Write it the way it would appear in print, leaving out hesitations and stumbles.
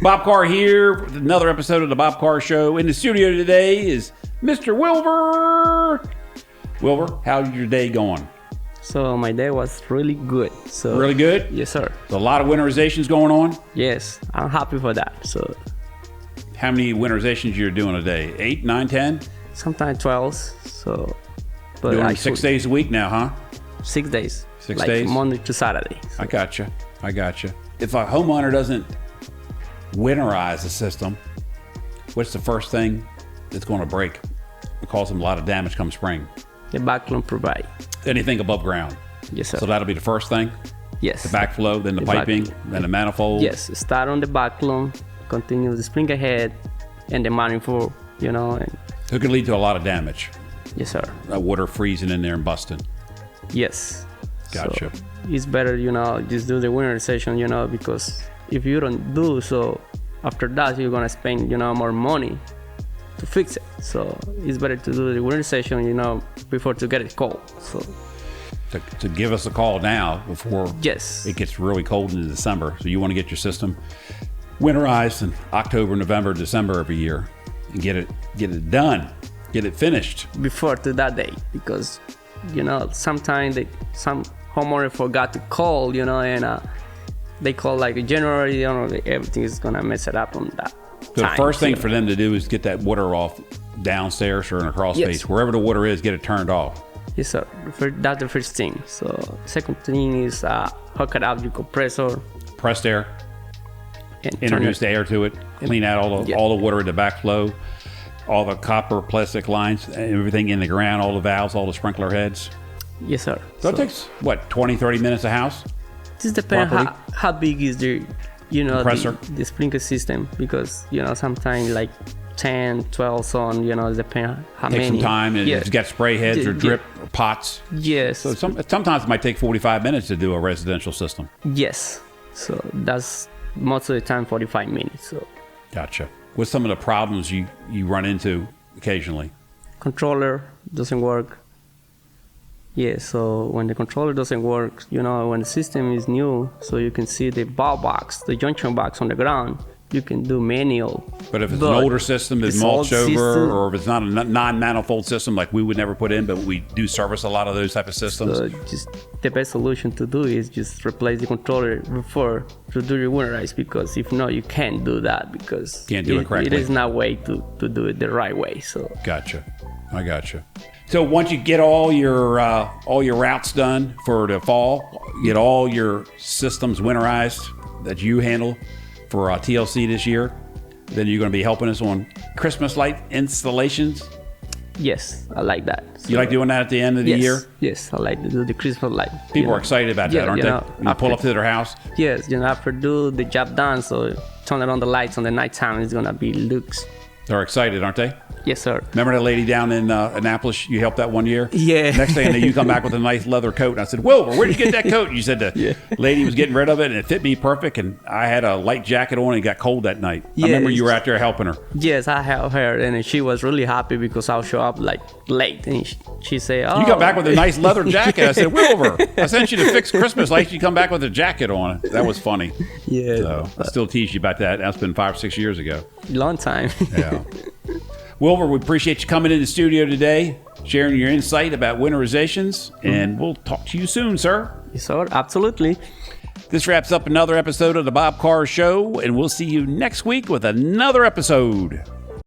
Bob Carr here with another episode of the Bob Carr Show. In the studio today is Mr. Wilver. Wilver, how's your day going? So my day was really good. So really good? Yes, sir. So a lot of winterizations going on? Yes, I'm happy for that. So how many winterizations you're doing a day? 8, 9, 10? sometimes 12. So but Doing like 6 days a week now, huh? 6 days. 6 like days? Monday to Saturday. So. I gotcha. If a homeowner doesn't winterize the system, what's the first thing that's going to break? It causes them a lot of damage come spring. The backflow provide. Anything above ground. Yes, sir. So that'll be the first thing? Yes. The backflow, then the piping, then the manifold? Yes. Start on the backflow, continue the spring ahead, and the manifold, and It could lead to a lot of damage. yes, sir. Water freezing in there and busting. Yes. Gotcha. So it's better, just do the winterization, because if you don't do so, after that, you're going to spend, more money to fix it. So it's better to do the winterization, before to get it cold. So To give us a call now before yes. it gets really cold in December. So you want to get your system winterized in October, November, December every year and get it done, get it finished. Before to that day, because, sometimes some homeowner forgot to call, and they call like in January, everything is going to mess it up on that. So the first thing for them to do is get that water off downstairs or in a crawl space. Wherever the water is, get it turned off. Yes, sir. That's the first thing. So second thing is hook it up your compressor. Pressed air, And introduce the air to it, clean out all the water in the backflow, all the copper, plastic lines, everything in the ground, all the valves, all the sprinkler heads. Yes, sir. So it takes, 20, 30 minutes a house? Just depends how big is the, compressor? the sprinkler system, because, sometimes like 10, 12 son, depends how many. Take some time, and Yes. it's got spray heads or drip or pots. Yes. So sometimes it might take 45 minutes to do a residential system. Yes. So that's most of the time 45 minutes. So Gotcha. What's some of the problems you run into occasionally? controller doesn't work. Yeah, so when the controller doesn't work, when the system is new, so you can see the ball box, the junction box on the ground, you can do manual. But if it's an older system that's mulched over, or if it's not a non-manifold system like we would never put in, but we do service a lot of those type of systems. So just the best solution to do is just replace the controller before to do your winterize, because if not, you can't do that, because Can't do it correctly. It is not way to do it the right way. So Gotcha. I gotcha. So once you get all your routes done for the fall, get all your systems winterized that you handle for TLC this year, then you're going to be helping us on Christmas light installations. yes, I like that. So, You like doing that at the end of the year? Yes, I like to do the Christmas light. People are excited about that, aren't they? When you pull up to their house. Yes, after do the job done, so turn it on the lights on the nighttime, it's gonna be looks. They're excited, aren't they? Yes, sir. Remember that lady down in Annapolis you helped that one year? Yeah. Next thing I know, you come back with a nice leather coat. And I said, Wilver, where'd you get that coat? And you said the lady was getting rid of it, and it fit me perfect. And I had a light jacket on, and it got cold that night. I remember you were out there helping her. Yes, I helped her, and she was really happy because I'll show up like late. And she said, "Oh." You come back with a nice leather jacket. I said, Wilver, I sent you to fix Christmas lights. You come back with a jacket on. That was funny. Yeah. So I still tease you about that. That's been 5 or 6 years ago. Long time. Yeah. Wilver, we appreciate you coming in the studio today, sharing your insight about winterizations, and we'll talk to you soon, sir. Yes, sir. Absolutely. This wraps up another episode of the Bob Carr Show, and we'll see you next week with another episode.